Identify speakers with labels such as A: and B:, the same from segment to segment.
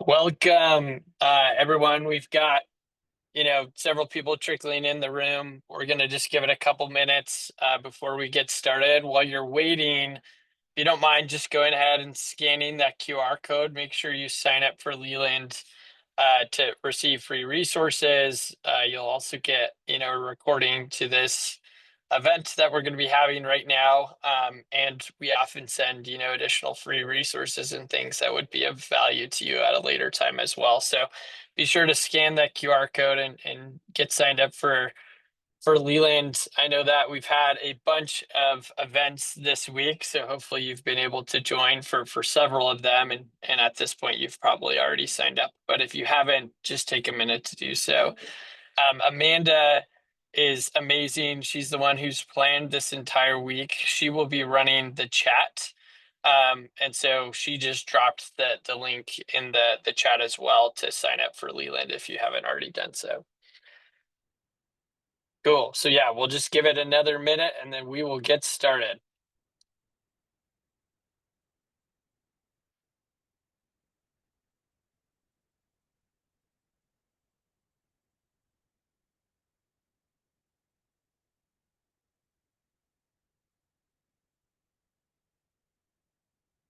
A: Welcome, everyone. We've got, several people trickling in the room. We're going to just give it a couple minutes before we get started. While you're waiting, if you don't mind just going ahead and scanning that QR code, make sure you sign up for Leland to receive free resources. You'll also get, a recording to this event that we're going to be having right now. And we often send, additional free resources and things that would be of value to you at a later time as well. So be sure to scan that QR code and get signed up for Leland. I know that we've had a bunch of events this week, so hopefully you've been able to join for several of them. And at this point, you've probably already signed up. But if you haven't, just take a minute to do so. Amanda is amazing. She's the one who's planned this entire week. She will be running the chat. And so she just dropped the link in the chat as well to sign up for Leland if you haven't already done so. Cool. So yeah, we'll just give it another minute and then we will get started.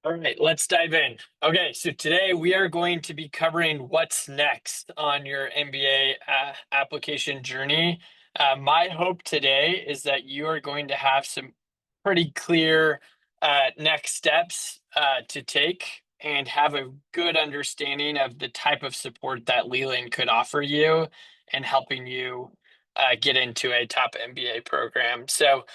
A: All right, let's dive in. Okay, so today we are going to be covering what's next on your MBA application journey. My hope today is that you are going to have some pretty clear next steps to take and have a good understanding of the type of support that Leland could offer you and helping you get into a top MBA program. So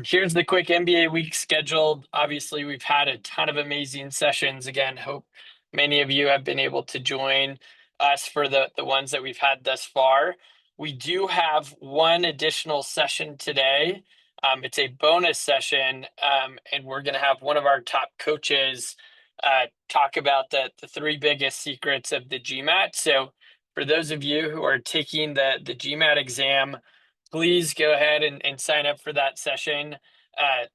A: here's the quick MBA week scheduled. Obviously, we've had a ton of amazing sessions. Again, hope many of you have been able to join us for the ones that we've had thus far. We do have one additional session today. It's a bonus session, and we're going to have one of our top coaches talk about the three biggest secrets of the GMAT. So for those of you who are taking the GMAT exam, please go ahead and sign up for that session.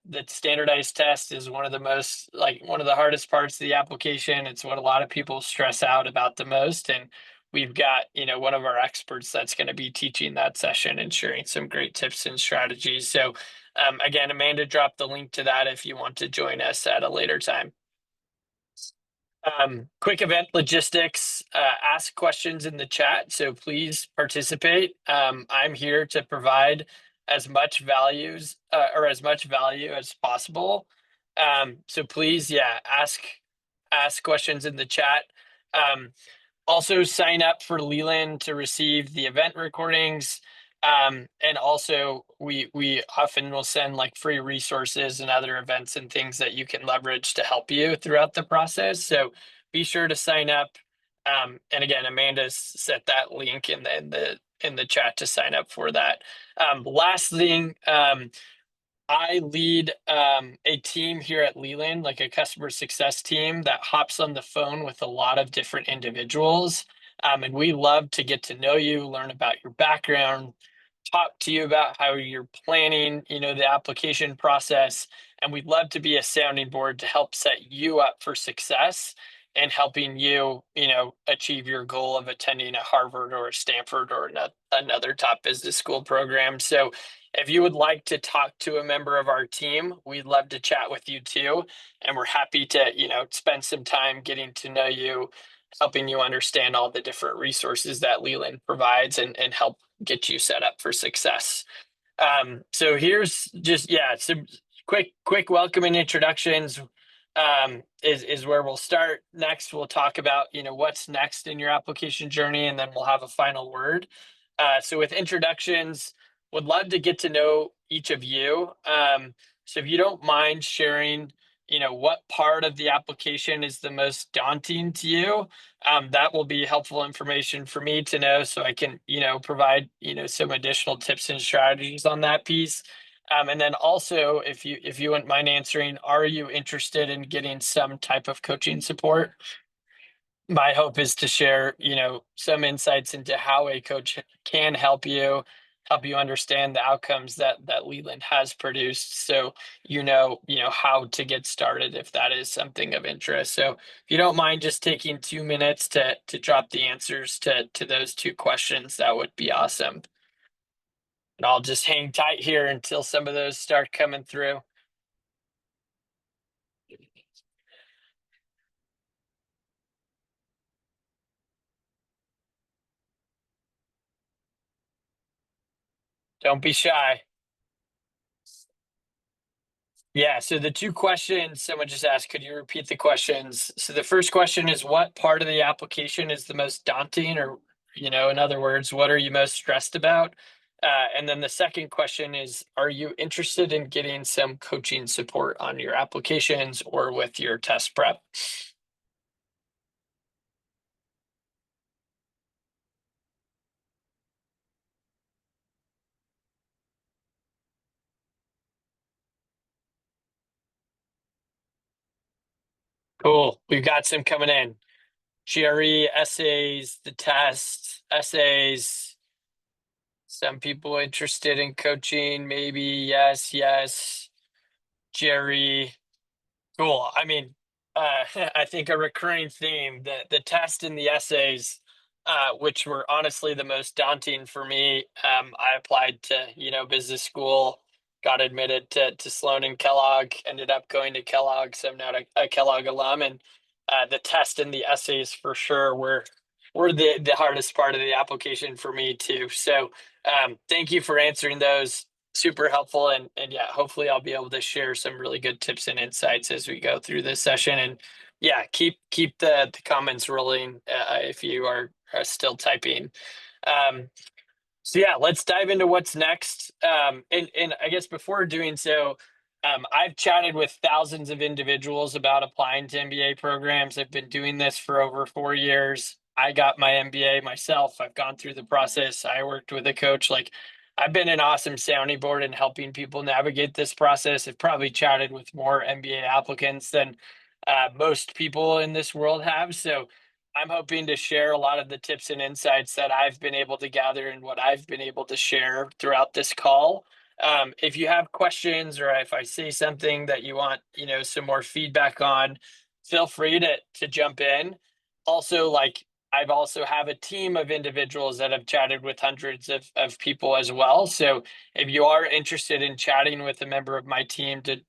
A: The standardized test is one of the hardest parts of the application. It's what a lot of people stress out about the most. And we've got, one of our experts that's going to be teaching that session and sharing some great tips and strategies. So again, Amanda dropped the link to that if you want to join us at a later time. Quick event logistics, ask questions in the chat, so please participate. I'm here to provide as much value as possible. So please, ask questions in the chat. Also sign up for Leland to receive the event recordings. And also we often will send like free resources and other events and things that you can leverage to help you throughout the process. So be sure to sign up. And again, Amanda's set that link in the chat to sign up for that. Last thing, I lead a team here at Leland, like a customer success team that hops on the phone with a lot of different individuals. And we love to get to know you, learn about your background, talk to you about how you're planning, the application process. And we'd love to be a sounding board to help set you up for success and helping you, achieve your goal of attending a Harvard or a Stanford or another top business school program. So if you would like to talk to a member of our team, we'd love to chat with you too. And we're happy to, spend some time getting to know you, helping you understand all the different resources that Leland provides and help get you set up for success. So here's just, some quick welcome and introductions is where we'll start. Next, we'll talk about, what's next in your application journey, and then we'll have a final word. So with introductions, would love to get to know each of you. So if you don't mind sharing, what part of the application is the most daunting to you, that will be helpful information for me to know so I can, provide, some additional tips and strategies on that piece. And then also, if you wouldn't mind answering, are you interested in getting some type of coaching support? My hope is to share, some insights into how a coach can help you help you understand the outcomes that Leland has produced. So how to get started if that is something of interest. So if you don't mind just taking 2 minutes to drop the answers to those two questions, that would be awesome. And I'll just hang tight here until some of those start coming through. Don't be shy. Yeah, so the two questions someone just asked, could you repeat the questions? So the first question is, what part of the application is the most daunting, or, in other words, what are you most stressed about? And then the second question is, are you interested in getting some coaching support on your applications or with your test prep? Cool. We've got some coming in. GRE, essays, the test, essays. Some people interested in coaching, maybe. Yes, yes. GRE. Cool. I mean, I think a recurring theme, the test and the essays, which were honestly the most daunting for me. I applied to, business school, got admitted to Sloan and Kellogg, ended up going to Kellogg, so I'm not a Kellogg alum, and the test and the essays for sure were the hardest part of the application for me too. So thank you for answering those, super helpful, and yeah, hopefully I'll be able to share some really good tips and insights as we go through this session. And yeah, keep the comments rolling if you are still typing. So yeah, let's dive into what's next. And I guess before doing so, I've chatted with thousands of individuals about applying to MBA programs. I've been doing this for over 4 years. I got my MBA myself. I've gone through the process. I worked with a coach. Like, I've been an awesome sounding board in helping people navigate this process. I've probably chatted with more MBA applicants than most people in this world have. So I'm hoping to share a lot of the tips and insights that I've been able to gather and what I've been able to share throughout this call. If you have questions, or if I say something that you want, some more feedback on, feel free to jump in. Also, like, I've also have a team of individuals that have chatted with hundreds of people as well. So if you are interested in chatting with a member of my team to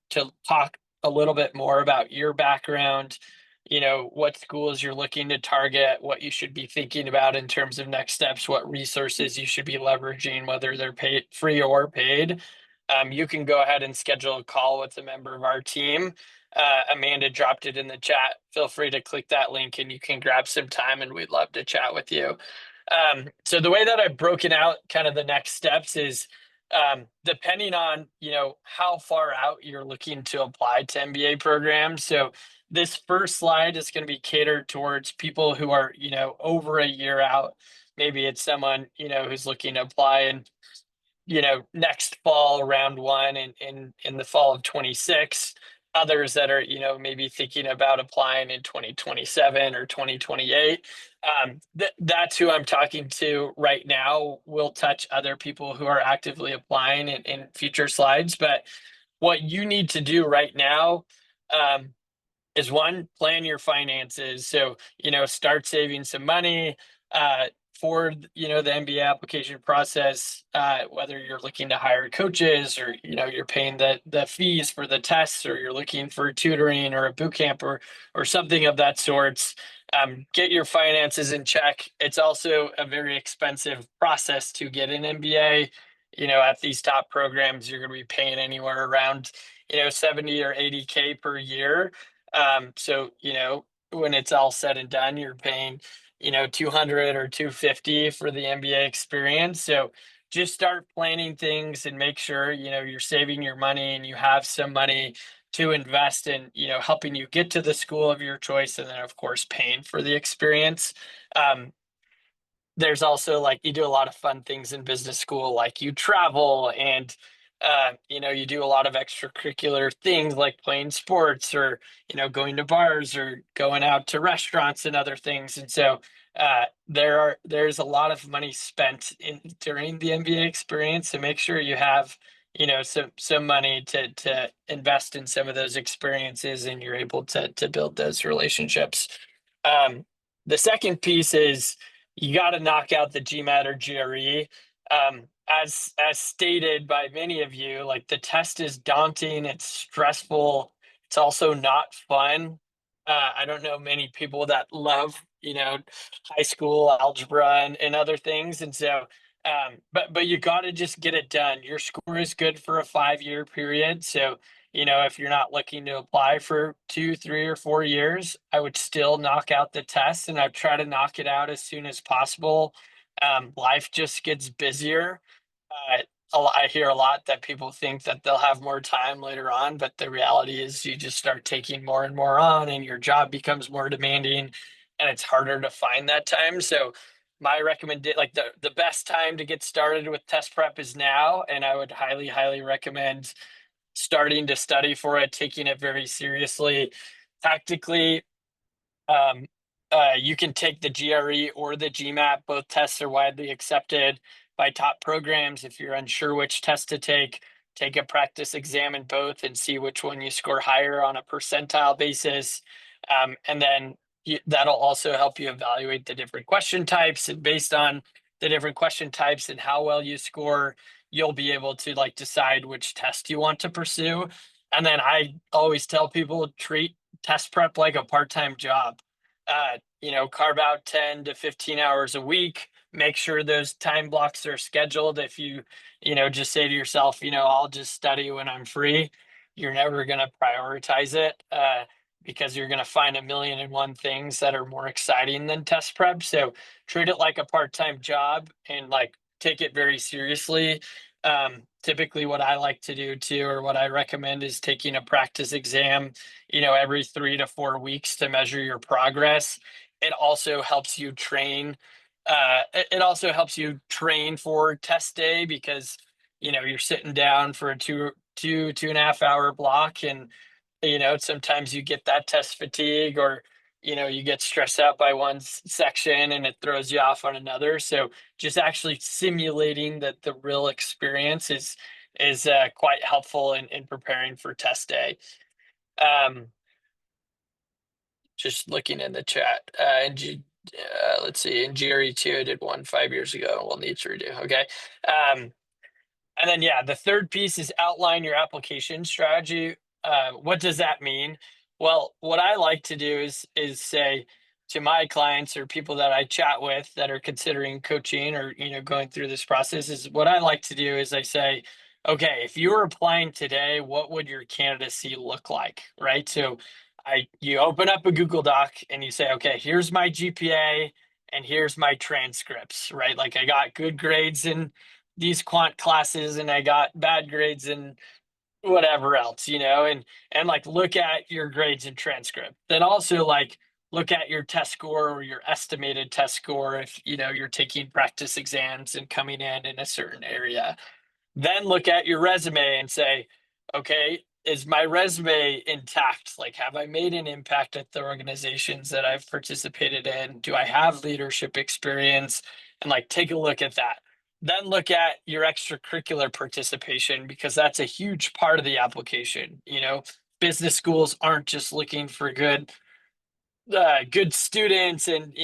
A: talk a little bit more about your background, what schools you're looking to target, what you should be thinking about in terms of next steps, what resources you should be leveraging, whether they're paid, free or paid, you can go ahead and schedule a call with a member of our team. Amanda dropped it in the chat. Feel free to click that link and you can grab some time, and we'd love to chat with you. So the way that I've broken out kind of the next steps is, depending on, how far out you're looking to apply to MBA programs. So this first slide is going to be catered towards people who are, over a year out. Maybe it's someone, who's looking to apply in, next fall, round one, in the fall of 26. Others that are, maybe thinking about applying in 2027 or 2028. That's who I'm talking to right now. We'll touch other people who are actively applying in future slides. But what you need to do right now, is, one, plan your finances. So, start saving some money for, the MBA application process, whether you're looking to hire coaches, or, you're paying the fees for the tests, or you're looking for tutoring or a boot camp, or something of that sorts. Get your finances in check. It's also a very expensive process to get an MBA. At these top programs, you're going to be paying anywhere around, 70 or 80K per year. So, when it's all said and done, you're paying, 200 or 250 for the MBA experience. So just start planning things and make sure, you're saving your money and you have some money to invest in, helping you get to the school of your choice. And then, of course, paying for the experience. There's also, like, you do a lot of fun things in business school, like you travel, and you do a lot of extracurricular things like playing sports, or going to bars, or going out to restaurants and other things. And so there's a lot of money spent in during the MBA experience, so make sure you have, some money to invest in some of those experiences, and you're able to build those relationships. Um, the second piece is you got to knock out the GMAT or GRE. As stated by many of you, like the test is daunting, it's stressful, it's also not fun. I don't know many people that love, high school algebra and other things. And so, but you got to just get it done. Your score is good for a 5-year period. So, if you're not looking to apply for 2, 3, or 4 years, I would still knock out the test, and I'd try to knock it out as soon as possible. Life just gets busier. I hear a lot that people think that they'll have more time later on, but the reality is you just start taking more and more on, and your job becomes more demanding, and it's harder to find that time. So my recommendation, like the best time to get started with test prep is now, and I would highly, highly recommend starting to study for it, taking it very seriously. Tactically, um, you can take the GRE or the GMAT. Both tests are widely accepted by top programs. If you're unsure which test to take a practice exam in both and see which one you score higher on a percentile basis. And then that'll also help you evaluate the different question types. And based on the different question types and how well you score, you'll be able to like decide which test you want to pursue. And then I always tell people treat test prep like a part-time job. Carve out 10 to 15 hours a week, make sure those time blocks are scheduled. If just say to yourself, I'll just study when I'm free, you're never going to prioritize it, because you're going to find a million and one things that are more exciting than test prep. So treat it like a part-time job and like take it very seriously. Typically what I like to do too, or what I recommend, is taking a practice exam, every 3 to 4 weeks to measure your progress. It also helps you train. It also helps you train for test day, because you're sitting down for a 2.5 hour block, and sometimes you get that test fatigue, or you get stressed out by one section and it throws you off on another. So just actually simulating that the real experience is quite helpful in preparing for test day. Um, just looking in the chat. Let's see. In GRE2, I did one 5 years ago. We'll need to redo. Okay. And then, yeah, the third piece is outline your application strategy. What does that mean? Well, what I like to do is say to my clients or people that I chat with that are considering coaching or going through this process, is what I like to do is I say, okay, if you were applying today, what would your candidacy look like, right? So you open up a Google Doc and you say, okay, here's my GPA and here's my transcripts, right? Like I got good grades in these quant classes and I got bad grades in whatever else, and like look at your grades and transcript. Then also like look at your test score or your estimated test score if you're taking practice exams and coming in a certain area. Then look at your resume and say, okay, is my resume intact? Like, have I made an impact at the organizations that I've participated in? Do I have leadership experience? And like, take a look at that. Then look at your extracurricular participation, because that's a huge part of the application. Business schools aren't just looking for good students and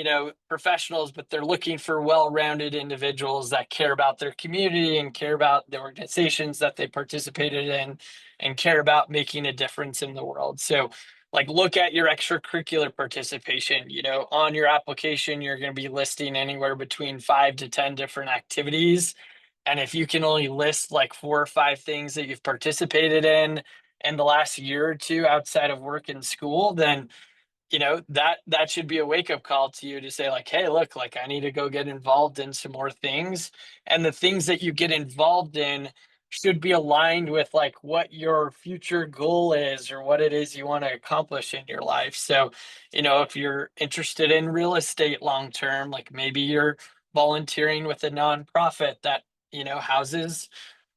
A: professionals, but they're looking for well-rounded individuals that care about their community and care about the organizations that they participated in and care about making a difference in the world. So like look at your extracurricular participation. On your application you're going to be listing anywhere between 5 to 10 different activities, and if you can only list like 4 or 5 things that you've participated in the last year or two outside of work and school, then that should be a wake-up call to you to say like, hey, look, like I need to go get involved in some more things. And the things that you get involved in should be aligned with like what your future goal is or what it is you want to accomplish in your life. So if you're interested in real estate long term, like maybe you're volunteering with a nonprofit that houses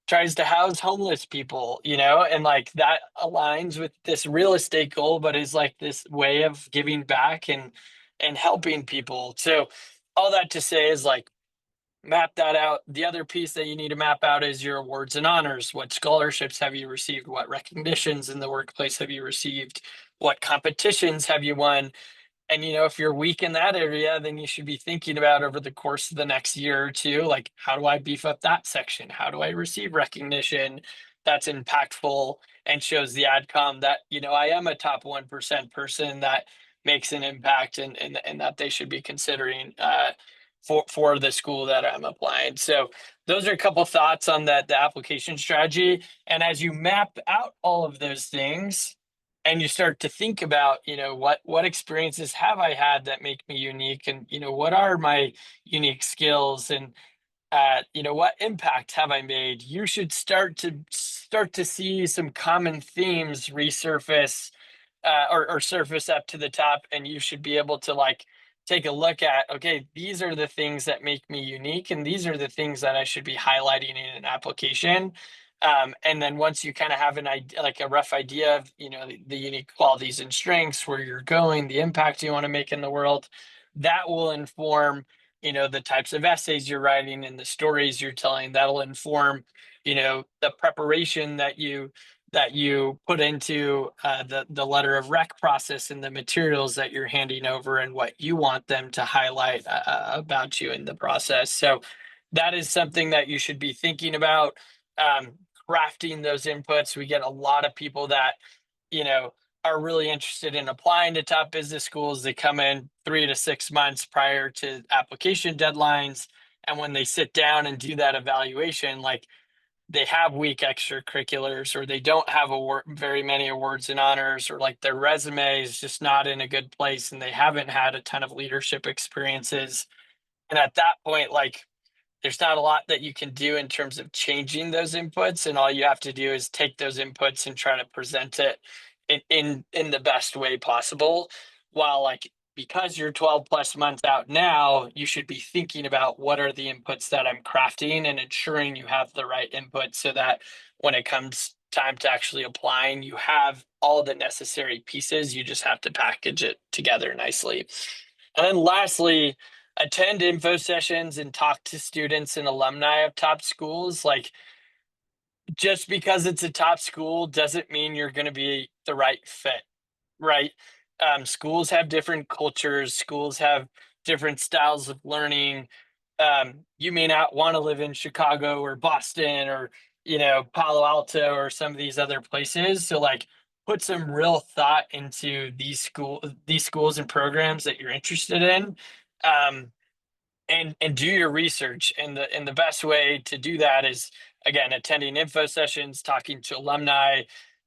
A: tries to house homeless people, and like that aligns with this real estate goal, but is like this way of giving back and helping people. So all that to say is like, map that out. The other piece that you need to map out is your awards and honors. What scholarships have you received? What recognitions in the workplace have you received? What competitions have you won? And if you're weak in that area, then you should be thinking about over the course of the next year or two, like, how do I beef up that section? How do I receive recognition that's impactful and shows the adcom that, I am a top 1% person that makes an impact, and that they should be considering for the school that I'm applying. So those are a couple thoughts on the application strategy. And as you map out all of those things, and you start to think about what experiences have I had that make me unique, and what are my unique skills, and what impact have I made, you should start to see some common themes resurface, or surface up to the top, and you should be able to like take a look at, okay, these are the things that make me unique, and these are the things that I should be highlighting in an application. And then once you kind of have an idea, like a rough idea of the unique qualities and strengths, where you're going, the impact you want to make in the world, that will inform the types of essays you're writing and the stories you're telling. That'll inform the preparation that you put into the letter of rec process, and the materials that you're handing over, and what you want them to highlight about you in the process. So that is something that you should be thinking about, um, crafting those inputs. We get a lot of people that you know are really interested in applying to top business schools. They come in 3 to 6 months prior to application deadlines, and when they sit down and do that evaluation, like, they have weak extracurriculars, or they don't have very many awards and honors, or like their resume is just not in a good place, and they haven't had a ton of leadership experiences. And at that point, like, there's not a lot that you can do in terms of changing those inputs, and all you have to do is take those inputs and try to present it in the best way possible. While, like, because you're 12 plus months out now, you should be thinking about what are the inputs that I'm crafting, and ensuring you have the right input, so that when it comes time to actually applying, you have all the necessary pieces. You just have to package it together nicely. And then lastly, attend info sessions and talk to students and alumni of top schools. Like, just because it's a top school doesn't mean you're going to be the right fit, right? Schools have different cultures, schools have different styles of learning. You may not want to live in Chicago or Boston, or Palo Alto, or some of these other places. So, like, put some real thought into these schools and programs that you're interested in. Um, and do your research, and the best way to do that is, again, attending info sessions, talking to alumni.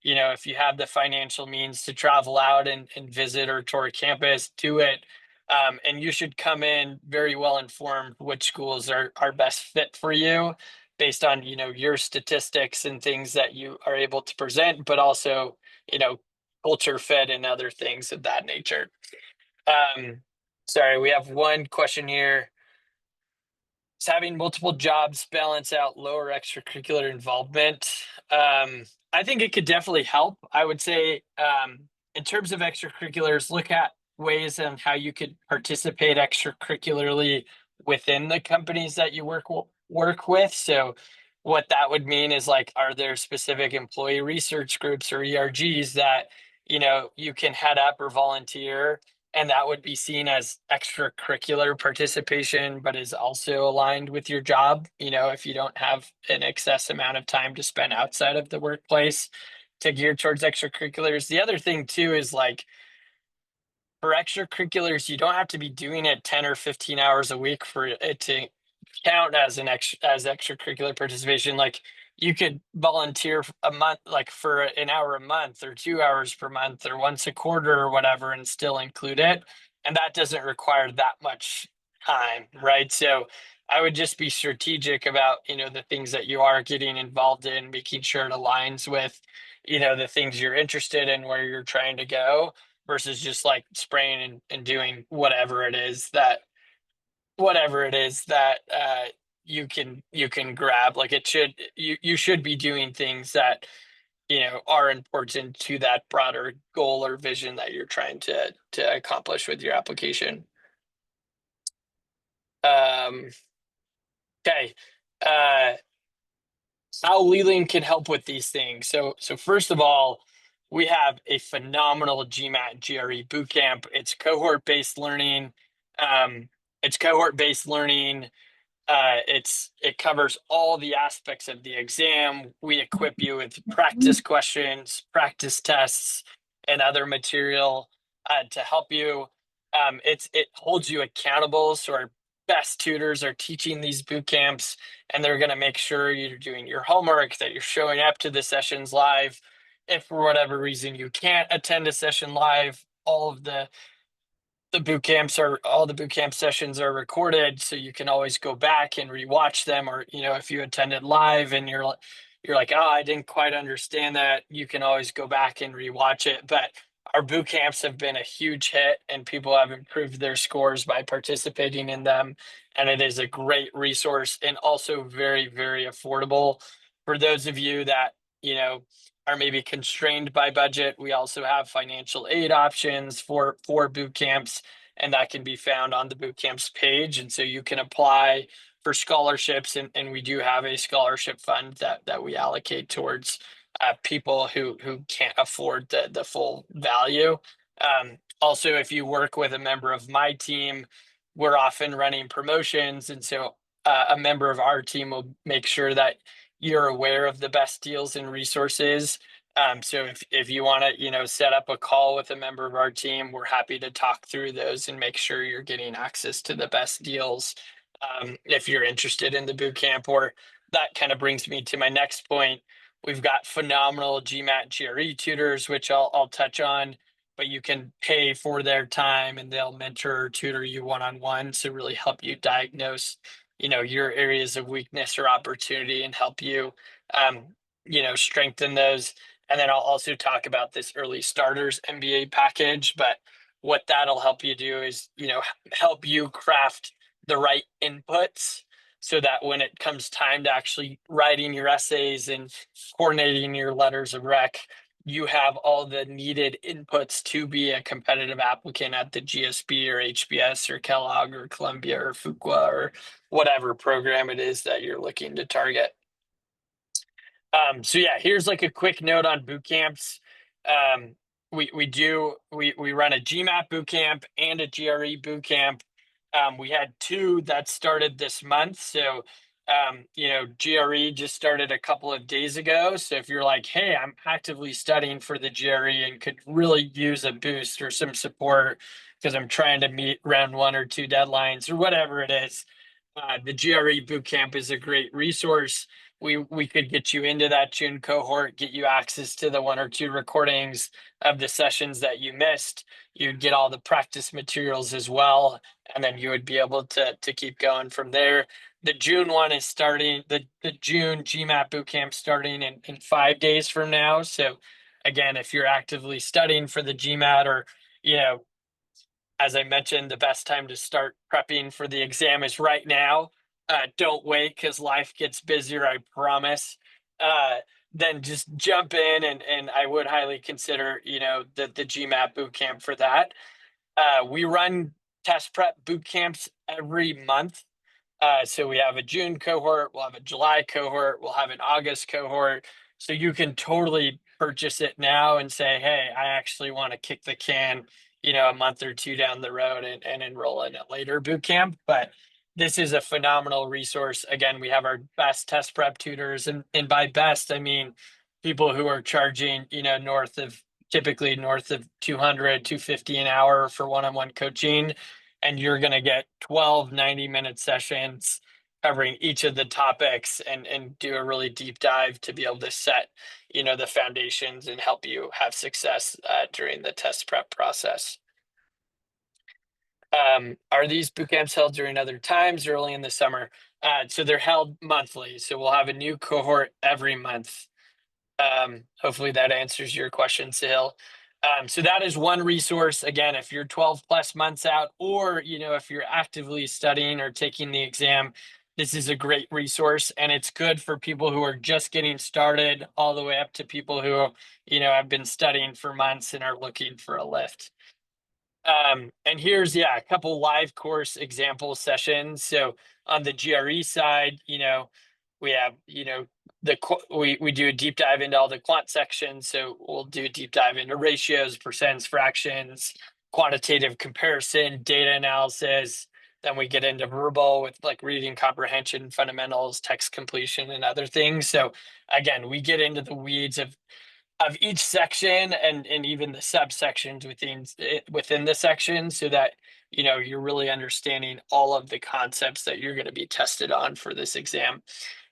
A: If you have the financial means to travel out and visit or tour campus, do it. And you should come in very well informed which schools are best fit for you, based on your statistics and things that you are able to present, but also you know culture fit and other things of that nature. um Sorry, we have one question here. Does having multiple jobs balance out lower extracurricular involvement? I think it could definitely help. I would say, in terms of extracurriculars, look at ways on how you could participate extracurricularly within the companies that you work with. So, what that would mean is, like, are there specific employee research groups or ERGs that you can head up or volunteer, and that would be seen as extracurricular participation, but is also aligned with your job, if you don't have an excess amount of time to spend outside of the workplace to gear towards extracurriculars. The other thing too is, like, for extracurriculars, you don't have to be doing it 10 or 15 hours a week for it to count as as extracurricular participation. Like, you could volunteer a month, like for an hour a month, or 2 hours per month, or once a quarter, or whatever, and still include it. And that doesn't require that much time, right? So I would just be strategic about, the things that you are getting involved in, making sure it aligns with, the things you're interested in, where you're trying to go, versus just like spraying and doing whatever it is that you can grab. Like, you should be doing things that are important to that broader goal or vision that you're trying to accomplish with your application. Um, okay. Uh, how Leland can help with these things. So first of all, we have a phenomenal GMAT GRE bootcamp. It's cohort-based learning. Um, it's cohort-based learning. It covers all the aspects of the exam. We equip you with practice questions, practice tests, and other material to help you. It holds you accountable. So our best tutors are teaching these boot camps, and they're going to make sure you're doing your homework, that you're showing up to the sessions live. If for whatever reason you can't attend a session live, all the boot camp sessions are recorded, so you can always go back and rewatch them. Or if you attended live and you're like, oh, I didn't quite understand that, you can always go back and rewatch it. But our boot camps have been a huge hit, and people have improved their scores by participating in them. And it is a great resource, and also very, very affordable for those of you that are maybe constrained by budget. We also have financial aid options for boot camps, and that can be found on the boot camps page. And so you can apply for scholarships, and we do have a scholarship fund that we allocate towards people who can't afford the full value. Also, if you work with a member of my team, we're often running promotions, and so a member of our team will make sure that you're aware of the best deals and resources. So if you want to, set up a call with a member of our team, we're happy to talk through those and make sure you're getting access to the best deals. If you're interested in the boot camp. Or that kind of brings me to my next point. We've got phenomenal GMAT GRE tutors, which I'll touch on, but you can pay for their time, and they'll mentor or tutor you one-on-one to really help you diagnose your areas of weakness or opportunity, and help you strengthen those. And then I'll also talk about this early starters MBA package. But what that'll help you do is help you craft the right inputs, so that when it comes time to actually writing your essays and coordinating your letters of rec, you have all the needed inputs to be a competitive applicant at the GSB or HBS or Kellogg or Columbia or Fuqua or whatever program it is that you're looking to target. So yeah, here's like a quick note on boot camps. We run a GMAT boot camp and a GRE boot camp. We had two that started this month. So GRE just started a couple of days ago. So if you're like, hey, I'm actively studying for the GRE and could really use a boost or some support because I'm trying to meet round 1 or 2 deadlines or whatever it is, the GRE bootcamp is a great resource. We could get you into that June cohort, get you access to the 1 or 2 recordings of the sessions that you missed. You'd get all the practice materials as well, and then you would be able to keep going from there. The June one is starting, the June GMAT bootcamp starting in 5 days from now. So again, if you're actively studying for the GMAT, or as I mentioned, the best time to start prepping for the exam is right now. Don't wait, because life gets busier, I promise. Then just jump in, and I would highly consider, the GMAT bootcamp for that. We run test prep boot camps every month. So we have a June cohort, we'll have a July cohort, we'll have an August cohort. So you can totally purchase it now and say, hey, I actually want to kick the can, a month or 2 down the road, and enroll in a later boot camp. But this is a phenomenal resource. Again, we have our best test prep tutors, and by best, I mean people who are charging, typically north of 200, 250 an hour for one-on-one coaching. And you're going to get 12 90-minute sessions covering each of the topics, and do a really deep dive to be able to set, the foundations and help you have success during the test prep process. Are these boot camps held during other times or only in the summer? So they're held monthly. So we'll have a new cohort every month. Hopefully that answers your question, Sahil. So that is one resource. Again, if you're 12 plus months out, or if you're actively studying or taking the exam, this is a great resource, and it's good for people who are just getting started all the way up to people who, have been studying for months and are looking for a lift. And here's, a couple live course example sessions. So on the GRE side, we have, we do a deep dive into all the quant sections. So we'll do a deep dive into ratios, percents, fractions, quantitative comparison, data analysis. Then we get into verbal with like reading comprehension, fundamentals, text completion, and other things. So again, we get into the weeds of each section and even the subsections within the section, so that you're really understanding all of the concepts that you're going to be tested on for this exam.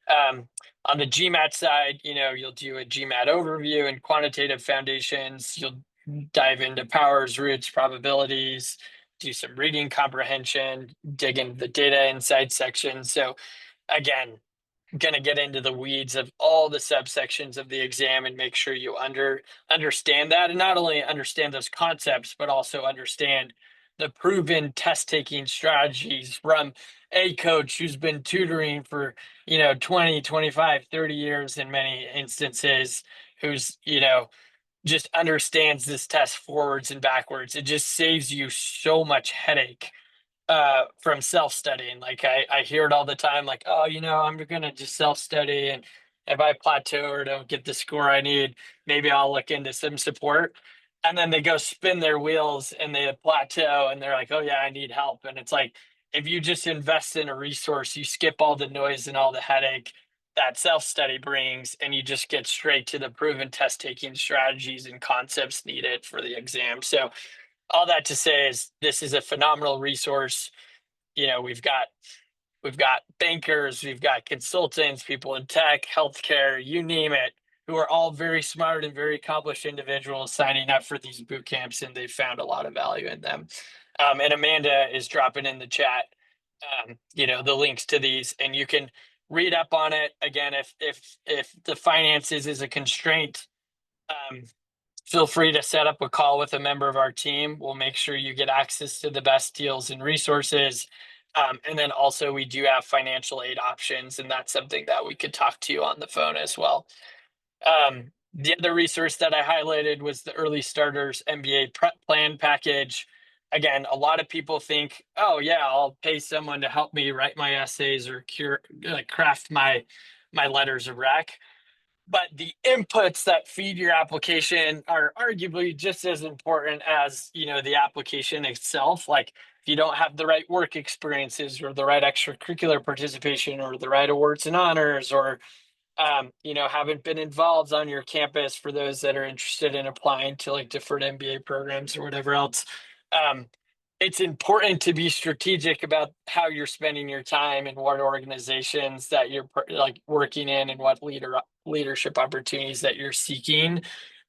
A: On the GMAT side, you'll do a GMAT overview and quantitative foundations. You'll dive into powers, roots, probabilities, do some reading comprehension, dig into the data insight section. So again, going to get into the weeds of all the subsections of the exam and make sure you understand that, and not only understand those concepts, but also understand the proven test taking strategies from a coach who's been tutoring for 20, 25, 30 years in many instances, who's just understands this test forwards and backwards. It just saves you so much headache from self-studying. Like I hear it all the time, like, oh, I'm gonna just self-study, and if I plateau or don't get the score I need, maybe I'll look into some support. And then they go spin their wheels and they plateau and they're like, oh yeah, I need help. And it's like, if you just invest in a resource, you skip all the noise and all the headache that self-study brings, and you just get straight to the proven test taking strategies and concepts needed for the exam. So all that to say is this is a phenomenal resource. We've got bankers, we've got consultants, people in tech, healthcare, you name it, who are all very smart and very accomplished individuals signing up for these boot camps, and they've found a lot of value in them. And Amanda is dropping in the chat, the links to these, and you can read up on it. Again, if the finances is a constraint, feel free to set up a call with a member of our team. We'll make sure you get access to the best deals and resources. And then also we do have financial aid options, and that's something that we could talk to you on the phone as well. The other resource that I highlighted was the Early Starters MBA Prep Plan Package. Again, a lot of people think, oh yeah, I'll pay someone to help me write my essays or craft my letters of rec. But the inputs that feed your application are arguably just as important as the application itself. Like if you don't have the right work experiences or the right extracurricular participation or the right awards and honors, or haven't been involved on your campus, for those that are interested in applying to like different MBA programs or whatever else, um, it's important to be strategic about how you're spending your time and what organizations that you're like working in and what leadership opportunities that you're seeking.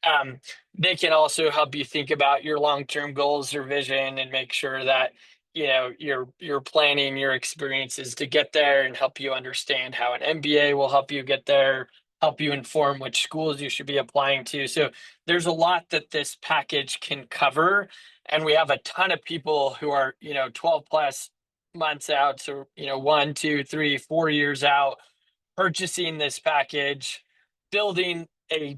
A: Um, they can also help you think about your long-term goals or vision and make sure that you're planning your experiences to get there, and help you understand how an MBA will help you get there, help you inform which schools you should be applying to. So there's a lot that this package can cover, and we have a ton of people who are 12 plus months out, so 1, 2, 3, 4 years out, purchasing this package, building a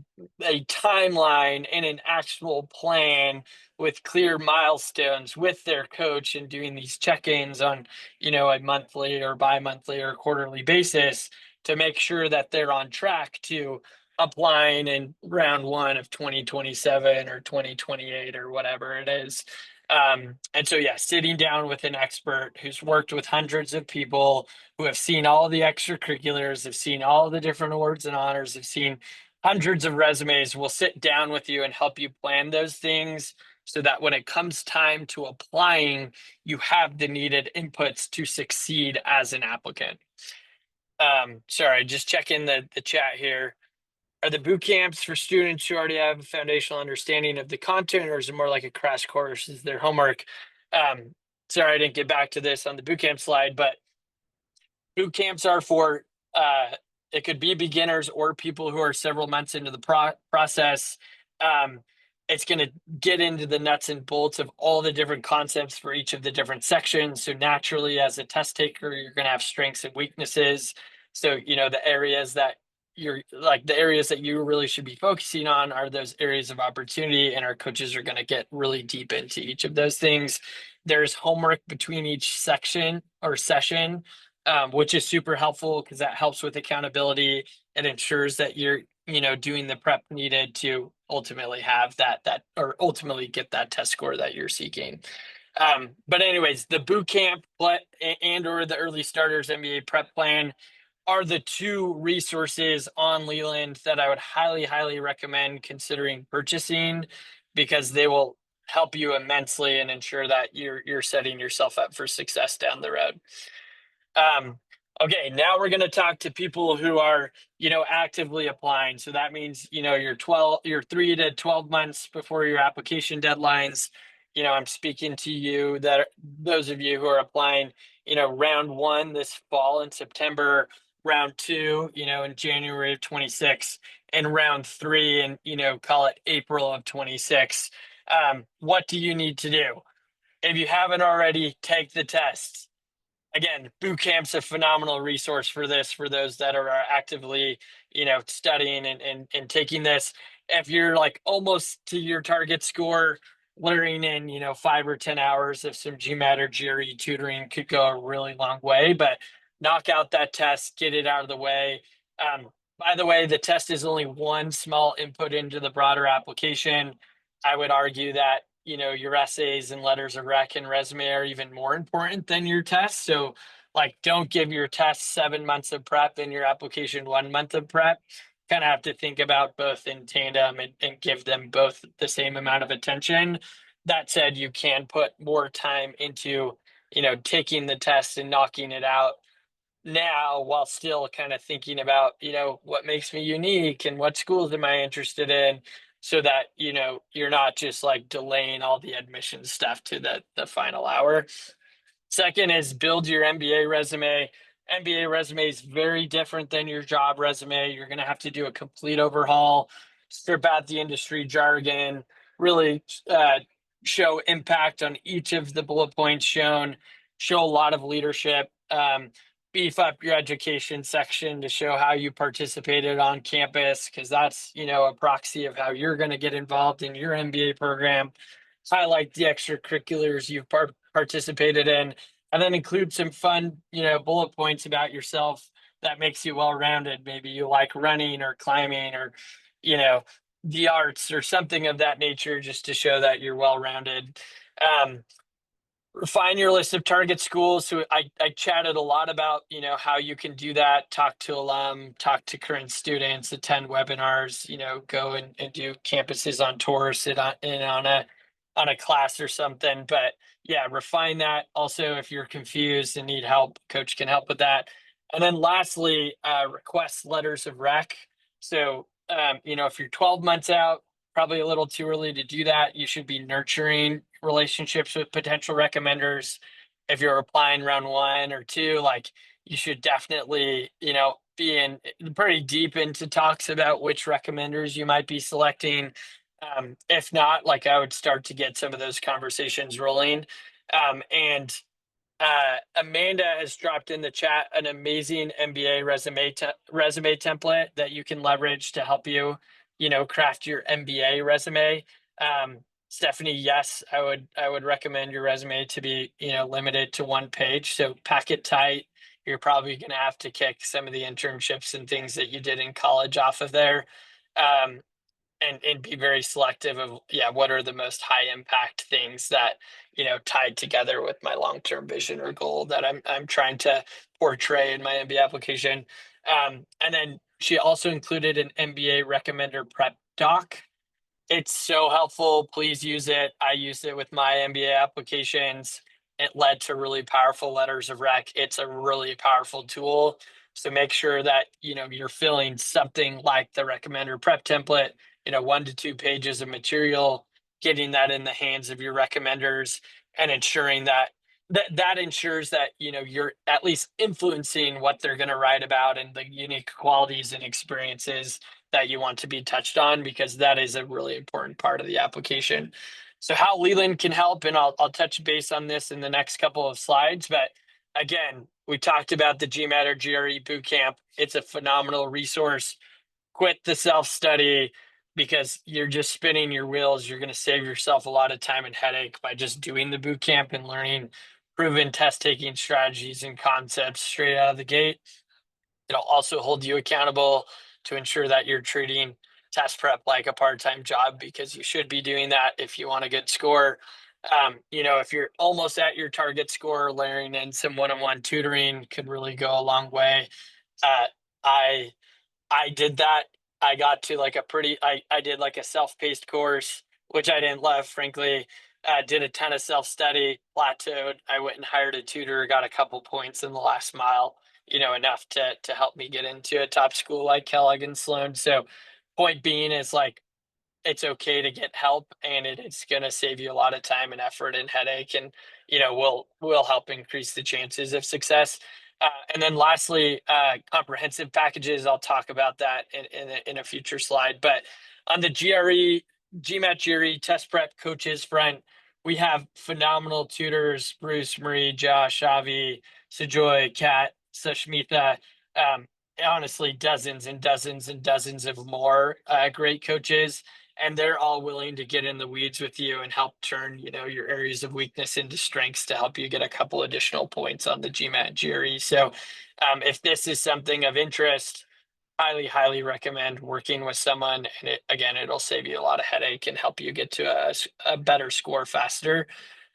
A: timeline and an actual plan with clear milestones with their coach, and doing these check-ins on a monthly or bi-monthly or quarterly basis to make sure that they're on track to applying in round one of 2027 or 2028 or whatever it is. And so, yeah, sitting down with an expert who's worked with hundreds of people, who have seen all the extracurriculars, have seen all the different awards and honors, have seen hundreds of resumes, will sit down with you and help you plan those things, so that when it comes time to applying, you have the needed inputs to succeed as an applicant. Sorry, just checking the chat here. Are the boot camps for students who already have a foundational understanding of the content, or is it more like a crash course? Is their homework? Sorry, I didn't get back to this on the boot camp slide, but boot camps are for it could be beginners or people who are several months into the process. It's going to get into the nuts and bolts of all the different concepts for each of the different sections. So naturally, as a test taker, you're going to have strengths and weaknesses. So, the areas that the areas that you really should be focusing on are those areas of opportunity, and our coaches are going to get really deep into each of those things. There's homework between each section or session, which is super helpful because that helps with accountability. It ensures that you're doing the prep needed to ultimately have or ultimately get that test score that you're seeking. But anyways, the boot camp and or the early starters MBA prep plan are the two resources on Leland that I would highly, highly recommend considering purchasing, because they will help you immensely and ensure that you're setting yourself up for success down the road. Okay, now we're going to talk to people who are, actively applying. So that means, you're 3 to 12 months before your application deadlines. I'm speaking to you those of you who are applying, round 1 this fall in September, round 2, in January of 26, and round 3 and, call it April of 26. What do you need to do? If you haven't already, take the test. Again, boot camp's a phenomenal resource for this, for those that are actively, studying and taking this. If you're like almost to your target score, learning in, 5 or 10 hours of some GMAT or GRE tutoring could go a really long way, but knock out that test, get it out of the way. By the way, the test is only one small input into the broader application. I would argue that your essays and letters of rec and resume are even more important than your test. So like, don't give your test 7 months of prep and your application 1 month of prep. Kind of have to think about both in tandem and give them both the same amount of attention. That said, you can put more time into taking the test and knocking it out now, while still kind of thinking about what makes me unique and what schools am I interested in, so that you're not just like delaying all the admission stuff to the final hour. Second is build your MBA resume. MBA resume is very different than your job resume. You're going to have to do a complete overhaul, strip out the industry jargon, really show impact on each of the bullet points shown, show a lot of leadership, beef up your education section to show how you participated on campus, because that's a proxy of how you're going to get involved in your MBA program. Highlight the extracurriculars you've participated in, and then include some fun, bullet points about yourself that makes you well-rounded. Maybe you like running or climbing or, the arts or something of that nature, just to show that you're well-rounded. Refine your list of target schools. So I chatted a lot about, how you can do that, talk to alum, talk to current students, attend webinars, go and do campuses on tours, sit in on a class or something. But yeah, refine that. Also, if you're confused and need help, coach can help with that. And then lastly, request letters of rec. So, if you're 12 months out, probably a little too early to do that. You should be nurturing relationships with potential recommenders. If you're applying round 1 or 2, like, you should definitely, be in pretty deep into talks about which recommenders you might be selecting. If not, like, I would start to get some of those conversations rolling. And Amanda has dropped in the chat an amazing MBA resume template that you can leverage to help you, craft your MBA resume. Stephanie, yes, I would recommend your resume to be, limited to 1 page. So pack it tight. You're probably going to have to kick some of the internships and things that you did in college off of there. And be very selective of what are the most high impact things that tied together with my long-term vision or goal that I'm trying to portray in my MBA application. And then she also included an MBA recommender prep doc. It's so helpful. Please use it. I used it with my MBA applications. It led to really powerful letters of rec. It's a really powerful tool. So make sure that you're filling something like the recommender prep template, 1 to 2 pages of material, getting that in the hands of your recommenders, and ensuring that that ensures that you're at least influencing what they're going to write about and the unique qualities and experiences that you want to be touched on, because that is a really important part of the application. So how Leland can help, and I'll touch base on this in the next couple of slides, but again, we talked about the GMAT or GRE bootcamp. It's a phenomenal resource. Quit the self-study because you're just spinning your wheels. You're going to save yourself a lot of time and headache by just doing the boot camp and learning proven test taking strategies and concepts straight out of the gate. It'll also hold you accountable to ensure that you're treating test prep like a part-time job, because you should be doing that if you want a good score. If you're almost at your target score, layering in some one-on-one tutoring could really go a long way. Uh, I I did that. I got to like I did like a self-paced course, which I didn't love, frankly. Did a ton of self-study, plateaued. I went and hired a tutor, got a couple points in the last mile, enough to help me get into a top school like Kellogg and Sloan. So point being is like, it's okay to get help, and it's going to save you a lot of time and effort and headache, and will help increase the chances of success. And then lastly, comprehensive packages. I'll talk about that in a future slide. But on the GMAT GRE test prep coaches front, we have phenomenal tutors: Bruce, Marie, Josh, Avi, Sajoy, Kat, Sushmita. um, Honestly, dozens and dozens and dozens of more great coaches, and they're all willing to get in the weeds with you and help turn your areas of weakness into strengths to help you get a couple additional points on the GMAT GRE. So if this is something of interest, highly recommend working with someone, and it'll save you a lot of headache and help you get to a better score faster.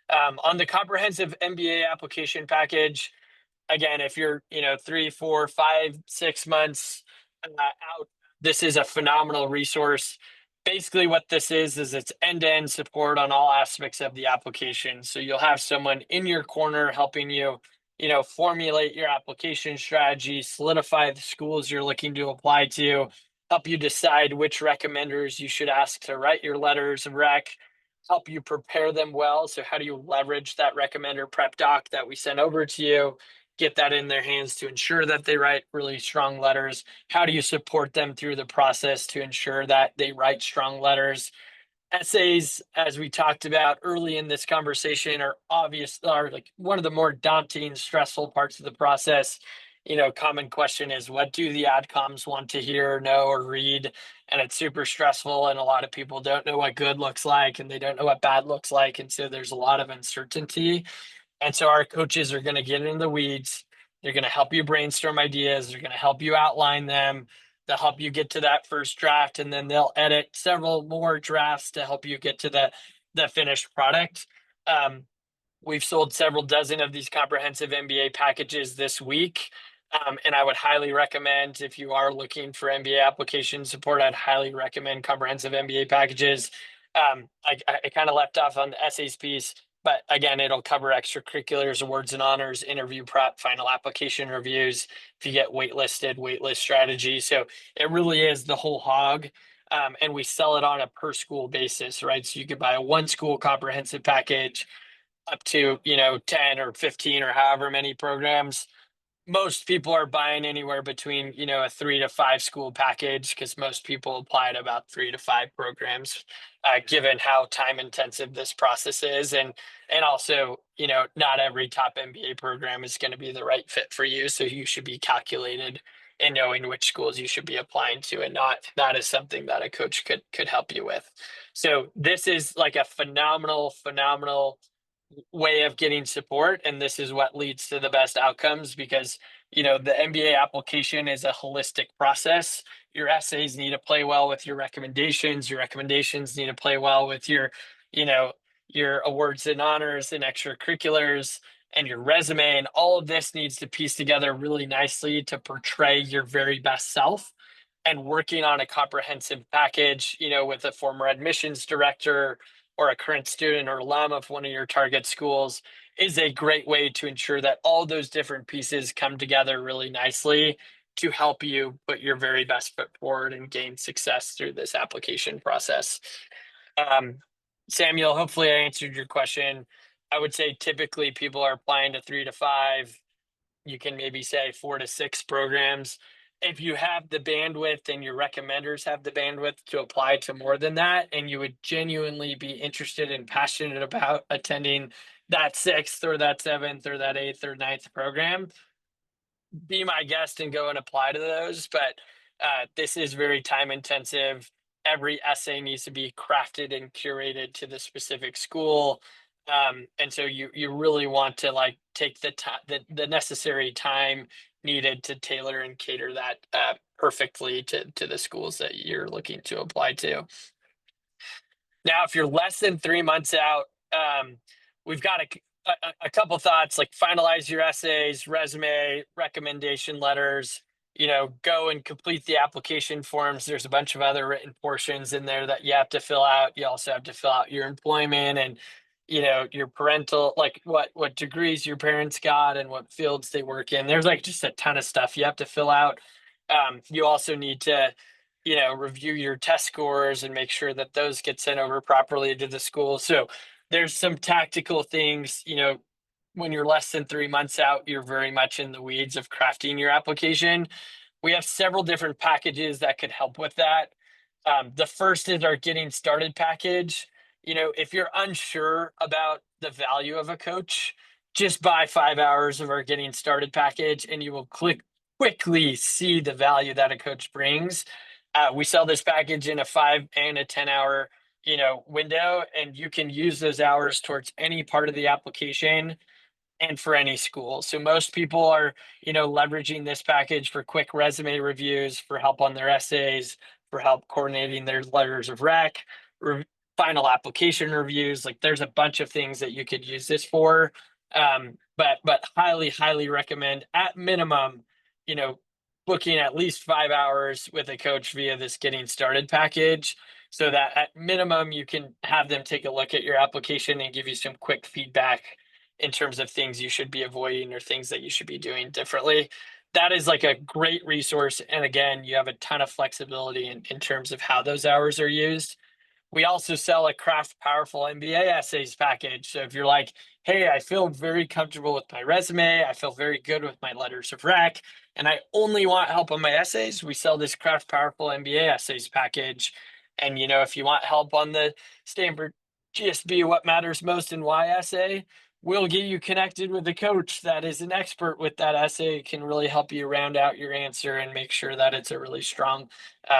A: On the comprehensive MBA application package, again, if you're 3, 4, 5, 6 months out, this is a phenomenal resource. Basically what this is it's end-to-end support on all aspects of the application. So you'll have someone in your corner helping you formulate your application strategy, solidify the schools you're looking to apply to, help you decide which recommenders you should ask to write your letters of rec, help you prepare them well. So how do you leverage that recommender prep doc that we sent over to you, get that in their hands to ensure that they write really strong letters? How do you support them through the process to ensure that they write strong letters? Essays, as we talked about early in this conversation, are like one of the more daunting, stressful parts of the process. Common question is, what do the adcoms want to hear, know, or read? And it's super stressful, and a lot of people don't know what good looks like, and they don't know what bad looks like, and so there's a lot of uncertainty. And so our coaches are going to get in the weeds. They're going to help you brainstorm ideas. They're going to help you outline them. They'll help you get to that first draft, and then they'll edit several more drafts to help you get to the finished product. We've sold several dozen of these comprehensive MBA packages this week. And I would highly recommend, if you are looking for MBA application support, I'd highly recommend comprehensive MBA packages. I kind of left off on the essays piece, but again, it'll cover extracurriculars, awards and honors, interview prep, final application reviews, if you get waitlisted, waitlist strategy. So it really is the whole hog. And we sell it on a per school basis, right? So you could buy a one school comprehensive package up to 10 or 15 or however many programs. Most people are buying anywhere between a 3 to 5 school package, because most people apply to about 3 to 5 programs, given how time intensive this process is. And also, not every top MBA program is going to be the right fit for you, so you should be calculated in knowing which schools you should be applying to, and not that is something that a coach could help you with. So this is like a phenomenal way of getting support, and this is what leads to the best outcomes, because the MBA application is a holistic process. Your essays need to play well with your recommendations need to play well with you know your awards and honors and extracurriculars and your resume, and all of this needs to piece together really nicely to portray your very best self. And working on a comprehensive package with a former admissions director or a current student or alum of one of your target schools is a great way to ensure that all those different pieces come together really nicely to help you put your very best foot forward and gain success through this application process. Um, Samuel, hopefully I answered your question. I would say typically people are applying to 3 to 5. You can maybe say 4 to 6 programs. If you have the bandwidth and your recommenders have the bandwidth to apply to more than that, and you would genuinely be interested and passionate about attending that sixth or that seventh or that eighth or ninth program, be my guest and go and apply to those. But this is very time intensive. Every essay needs to be crafted and curated to the specific school. And so you really want to like take the time, the necessary time needed to tailor and cater that perfectly to the schools that you're looking to apply to. Now, if you're less than 3 months out, we've got a couple thoughts like finalize your essays, resume, recommendation letters, go and complete the application forms. There's a bunch of other written portions in there that you have to fill out. You also have to fill out your employment and, your parental, like what degrees your parents got and what fields they work in. There's like just a ton of stuff you have to fill out. You also need to review your test scores and make sure that those get sent over properly to the school. So there's some tactical things, when you're less than 3 months out, you're very much in the weeds of crafting your application. We have several different packages that could help with that. The first is our getting started package. If you're unsure about the value of a coach, just buy 5 hours of our getting started package and you will quickly see the value that a coach brings. We sell this package in a 5 and a 10 hour, window, and you can use those hours towards any part of the application and for any school. So most people are, leveraging this package for quick resume reviews, for help on their essays, for help coordinating their letters of rec, re- final application reviews. Like there's a bunch of things that you could use this for. But highly, highly recommend at minimum, you know, booking at least 5 hours with a coach via this getting started package so that at minimum you can have them take a look at your application and give you some quick feedback in terms of things you should be avoiding or things that you should be doing differently. That is like a great resource. And again, you have a ton of flexibility in terms of how those hours are used. We also sell a craft powerful MBA essays package. So if you're like, hey, I feel very comfortable with my resume, I feel very good with my letters of rec, and I only want help on my essays, we sell this craft powerful MBA essays package. And if you want help on the Stanford GSB What Matters Most in Why essay, we'll get you connected with a coach that is an expert with that essay, can really help you round out your answer and make sure that it's a really strong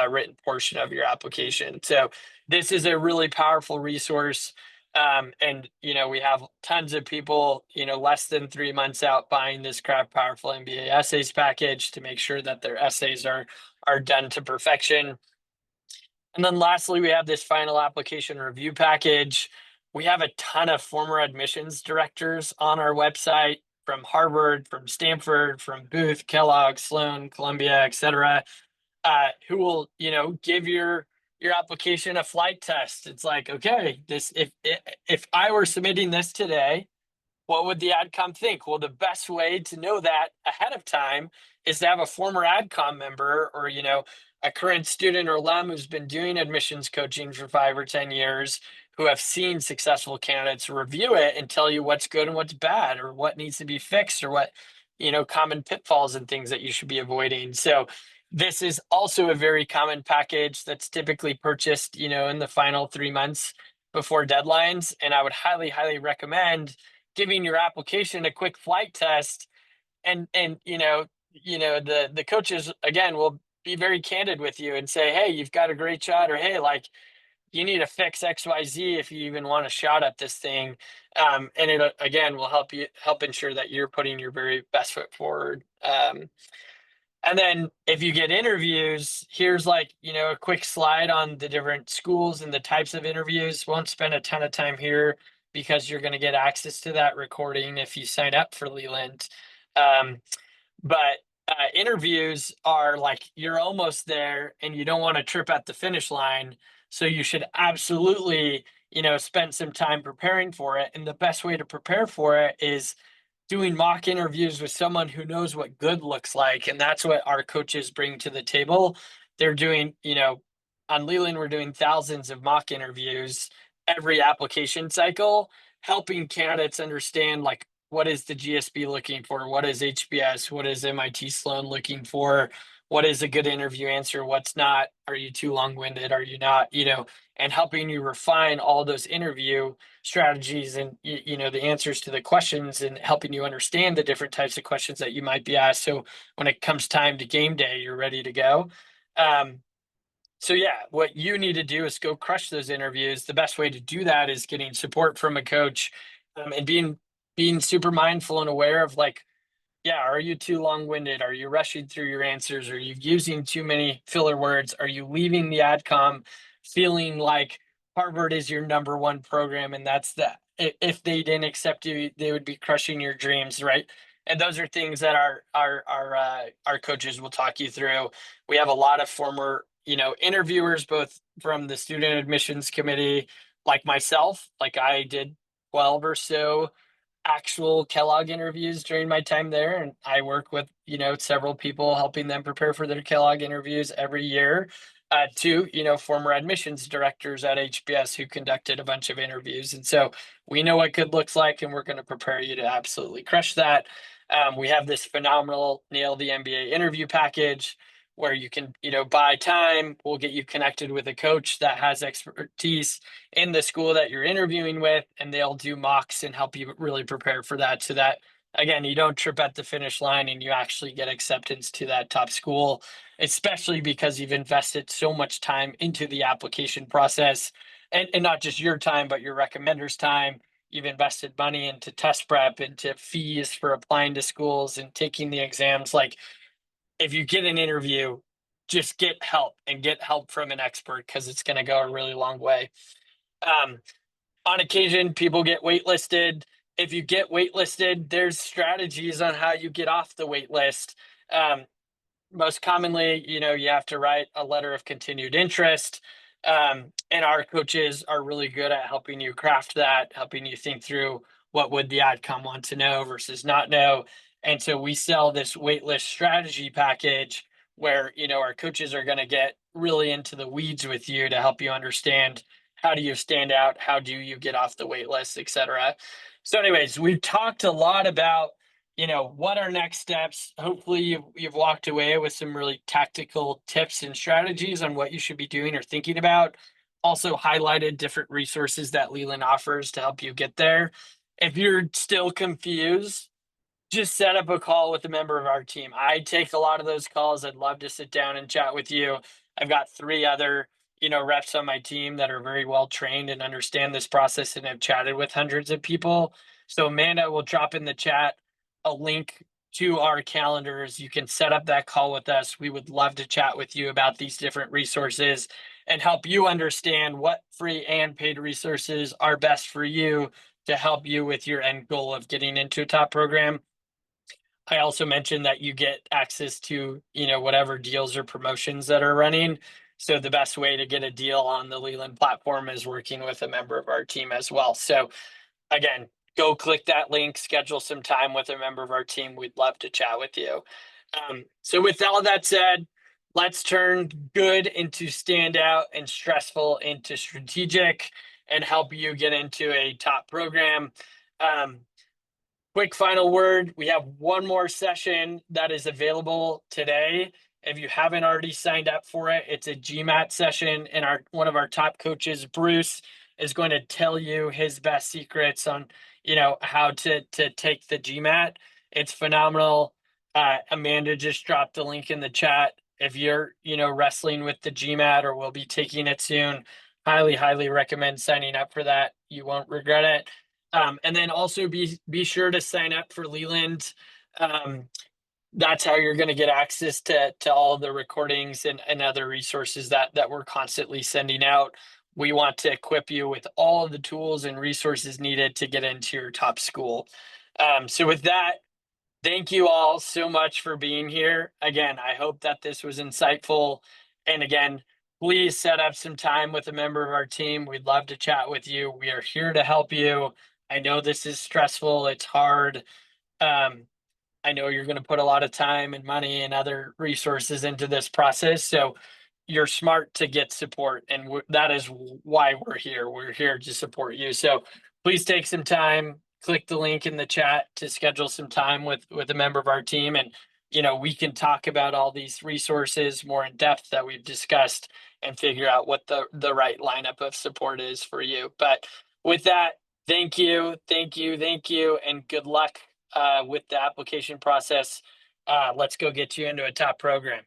A: written portion of your application. So this is a really powerful resource. And we have tons of people, less than 3 months out buying this Craft Powerful MBA essays package to make sure that their essays are done to perfection. And then lastly, we have this final application review package. We have a ton of former admissions directors on our website from Harvard, from Stanford, from Booth, Kellogg, Sloan, Columbia, et cetera, who will, give your application a flight test. It's like, okay, this if I were submitting this today, what would the AdCom think? Well, the best way to know that ahead of time is to have a former AdCom member or, a current student or alum who's been doing admissions coaching for 5 or 10 years, who have seen successful candidates review it and tell you what's good and what's bad or what needs to be fixed or what, common pitfalls and things that you should be avoiding. So this is also a very common package that's typically purchased, in the final 3 months before deadlines. And I would highly, highly recommend giving your application a quick flight test, and the coaches again will be very candid with you and say, hey, you've got a great shot, or hey, like you need to fix XYZ if you even want a shot at this thing. And it again will help ensure that you're putting your very best foot forward. And then if you get interviews, here's like, a quick slide on the different schools and the types of interviews. Won't spend a ton of time here because you're going to get access to that recording if you sign up for Leland. But interviews are like you're almost there and you don't want to trip at the finish line. So you should absolutely, spend some time preparing for it. And the best way to prepare for it is doing mock interviews with someone who knows what good looks like. And that's what our coaches bring to the table. They're doing, on Leland, we're doing thousands of mock interviews every application cycle. helping candidates understand like what is the GSB looking for, what is HBS, what is MIT Sloan looking for, what is a good interview answer, what's not, are you too long-winded, are you not, and helping you refine all those interview strategies and the answers to the questions, and helping you understand the different types of questions that you might be asked, so when it comes time to game day, you're ready to go. So yeah, what you need to do is go crush those interviews. The best way to do that is getting support from a coach, and being super mindful and aware of like, yeah, are you too long-winded? Are you rushing through your answers? Are you using too many filler words? Are you leaving the adcom feeling like Harvard is your number one program, and that's that? If they didn't accept you, they would be crushing your dreams, right? And those are things that our coaches will talk you through. We have a lot of former, interviewers, both from the student admissions committee, like myself, like I did 12 or so actual Kellogg interviews during my time there. And I work with, several people helping them prepare for their Kellogg interviews every year. To, former admissions directors at HBS who conducted a bunch of interviews. And so we know what good looks like, and we're going to prepare you to absolutely crush that. We have this phenomenal Nail the MBA interview package where you can, buy time. We'll get you connected with a coach that has expertise in the school that you're interviewing with, and they'll do mocks and help you really prepare for that, so that, again, you don't trip at the finish line and you actually get acceptance to that top school, especially because you've invested so much time into the application process, and not just your time, but your recommender's time. You've invested money into test prep, into fees for applying to schools and taking the exams. Like, if you get an interview, just get help, and get help from an expert, because it's going to go a really long way. Um, on occasion, people get waitlisted. If you get waitlisted, there's strategies on how you get off the wait list. Most commonly, you have to write a letter of continued interest. And our coaches are really good at helping you craft that, helping you think through what would the outcome want to know versus not know. And so we sell this waitlist strategy package where, our coaches are going to get really into the weeds with you to help you understand how do you stand out, how do you get off the wait list, et cetera. So anyways, we've talked a lot about, what are next steps. Hopefully you've walked away with some really tactical tips and strategies on what you should be doing or thinking about. Also highlighted different resources that Leland offers to help you get there. If you're still confused, just set up a call with a member of our team. I take a lot of those calls. I'd love to sit down and chat with you. I've got 3 other, reps on my team that are very well trained and understand this process and have chatted with hundreds of people. So Amanda will drop in the chat a link to our calendars. You can set up that call with us. We would love to chat with you about these different resources and help you understand what free and paid resources are best for you to help you with your end goal of getting into a top program. I also mentioned that you get access to, whatever deals or promotions that are running. So the best way to get a deal on the Leland platform is working with a member of our team as well. So again, go click that link, schedule some time with a member of our team. We'd love to chat with you. So with all that said, let's turn good into standout and stressful into strategic, and help you get into a top program. Quick final word. We have one more session that is available today. If you haven't already signed up for it, it's a GMAT session, and one of our top coaches, Bruce, is going to tell you his best secrets on, how to take the GMAT. It's phenomenal. Amanda just dropped the link in the chat. If you're, wrestling with the GMAT or will be taking it soon, highly recommend signing up for that. You won't regret it. And then also be sure to sign up for Leland. That's how you're going to get access to all the recordings and other resources that we're constantly sending out. We want to equip you with all of the tools and resources needed to get into your top school. So with that, thank you all so much for being here. Again, I hope that this was insightful. And again, please set up some time with a member of our team. We'd love to chat with you. We are here to help you. I know this is stressful. It's hard. I know you're going to put a lot of time and money and other resources into this process. So you're smart to get support. And that is why we're here. We're here to support you. So please take some time, click the link in the chat to schedule some time with a member of our team. And, we can talk about all these resources more in depth that we've discussed and figure out what the right lineup of support is for you. But with that, thank you, and good luck with the application process. Let's go get you into a top program.